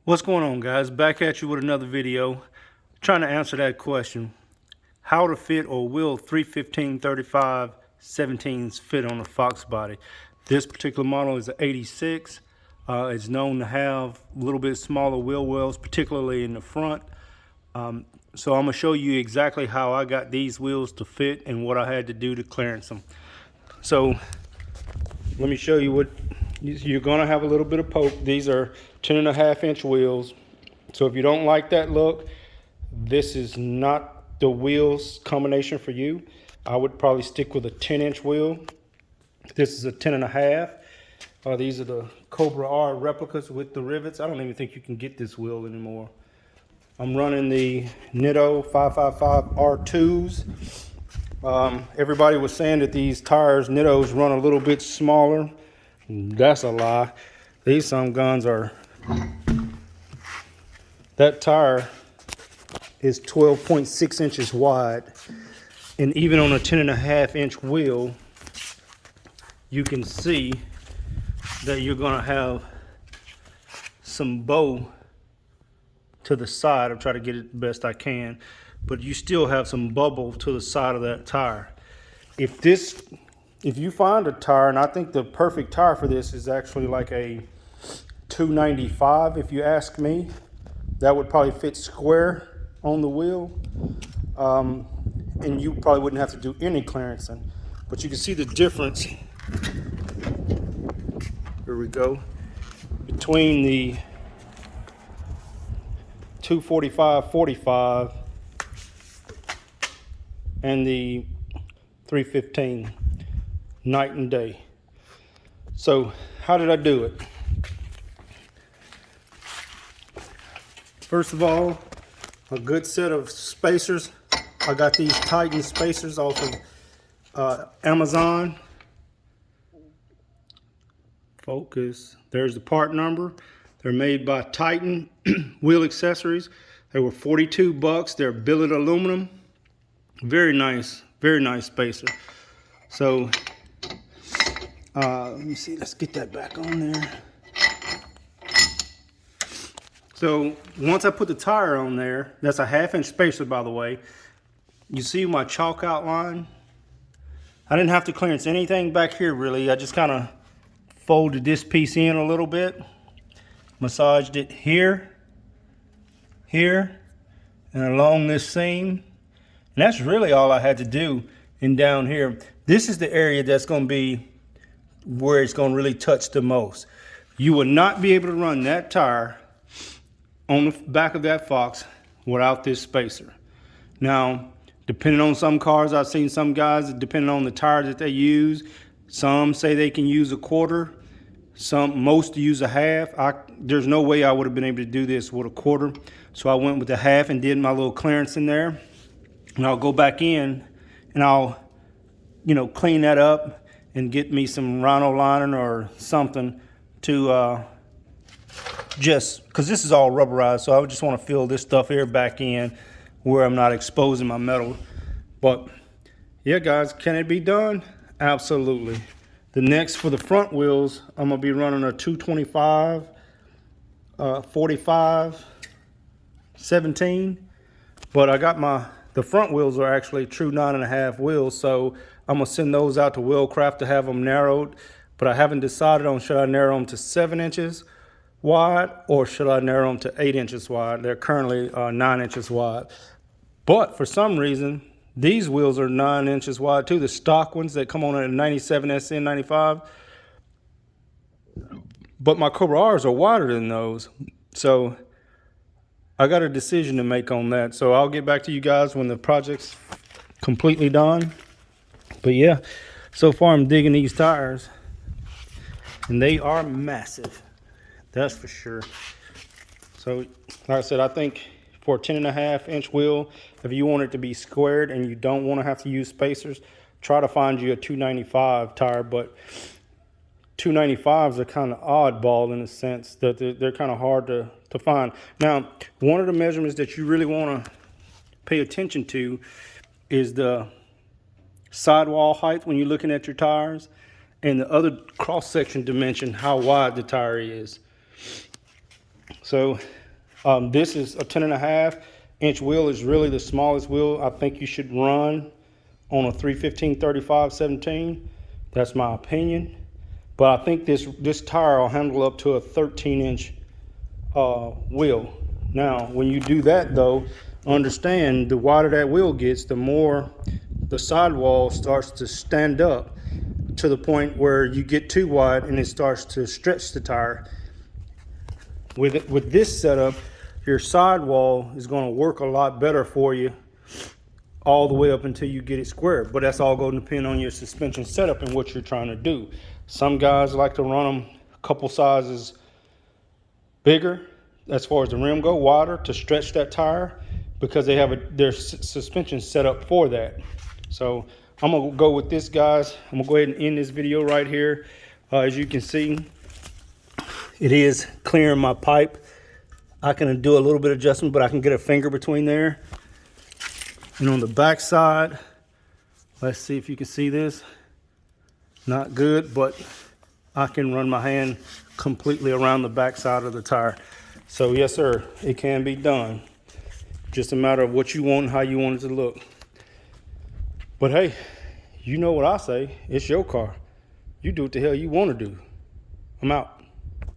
What's going on, guys? Back at you with another video trying to answer that question: how to fit or will 315/35 17s fit on a Foxbody? This particular model is an 86. It's known to have a little bit smaller wheel wells, particularly in the front. So I'm going to show you exactly how I got these wheels to fit and what I had to do to clearance them. So let me show you what you're going to have. A little bit of poke. These are 10.5-inch wheels. So if you don't like that look, this is not the wheels combination for you. I would probably stick with a 10-inch wheel. This is a 10.5. These are the Cobra R replicas with the rivets. I don't even think you can get this wheel anymore. I'm running the Nitto 555 R2s. Everybody was saying that these tires, Nittos, run a little bit smaller. That's a lie. These some guns are, that tire is 12.6 inches wide. And even on a 10.5-inch wheel, you can see that you're gonna have some bow to the side. I'll try to get it the best I can, but you still have some bubble to the side of that tire. If you find a tire, and I think the perfect tire for this is actually like a 295, if you ask me, that would probably fit square on the wheel, and you probably wouldn't have to do any clearancing. But you can see the difference, here we go, between the 245/45 and the 315, night and day. So how did I do it? First of all, a good set of spacers. I got these Titan spacers off of Amazon. Focus. There's the part number. They're made by Titan Wheel Accessories. They were $42. They're billet aluminum. Very nice spacer. So let me see. Let's get that back on there. So once I put the tire on there, that's a 1/2-inch spacer, by the way. You see my chalk outline? I didn't have to clearance anything back here really. I just kind of folded this piece in a little bit, massaged it here, here, and along this seam. And that's really all I had to do. And down here, this is the area that's going to be where it's going to really touch the most. You will not be able to run that tire on the back of that Fox without this spacer. Now, depending on some cars, I've seen some guys, depending on the tire that they use, some say they can use a 1/4, most use a 1/2. There's no way I would have been able to do this with a 1/4, so I went with the 1/2 and did my little clearance in there. And I'll go back in and I'll, clean that up and get me some rhino lining or something to just, because this is all rubberized, so I just want to fill this stuff here back in where I'm not exposing my metal. But yeah, guys, can it be done? Absolutely. The next, for the front wheels, I'm gonna be running a 225 45 17, but I got the front wheels are actually true 9.5 wheels, so I'm gonna send those out to Wheelcraft to have them narrowed. But I haven't decided on should I narrow them to 7 inches wide or should I narrow them to 8 inches wide. They're currently 9 inches wide, but for some reason these wheels are 9 inches wide too, the stock ones that come on at a 97 SN 95. But my Cobra R's are wider than those, so I got a decision to make on that. So I'll get back to you guys when the project's completely done. But yeah, so far I'm digging these tires, and they are massive, that's for sure. So like I said, I think for a 10.5-inch wheel, if you want it to be squared and you don't want to have to use spacers, try to find you a 295 tire. But 295s are kind of oddball in a sense that they're kind of hard to find. Now, one of the measurements that you really want to pay attention to is the sidewall height when you're looking at your tires, and the other cross-section dimension, how wide the tire is. So this is a 10.5-inch wheel. Is really the smallest wheel I think you should run on a 315/35/17. That's my opinion. But I think this tire will handle up to a 13-inch wheel. Now, when you do that though, understand the wider that wheel gets, the more the sidewall starts to stand up to the point where you get too wide and it starts to stretch the tire. With this setup, your sidewall is going to work a lot better for you all the way up until you get it square. But that's all going to depend on your suspension setup and what you're trying to do. Some guys like to run them a couple sizes bigger as far as the rim go, wider, to stretch that tire, because they have their suspension set up for that. So I'm gonna go with this, guys. I'm gonna go ahead and end this video right here. As you can see, it is clearing my pipe. I can do a little bit of adjustment, but I can get a finger between there. And on the back side, let's see if you can see this. Not good, but I can run my hand completely around the back side of the tire. So yes, sir, it can be done. Just a matter of what you want and how you want it to look. But hey, you know what I say. It's your car. You do what the hell you want to do. I'm out.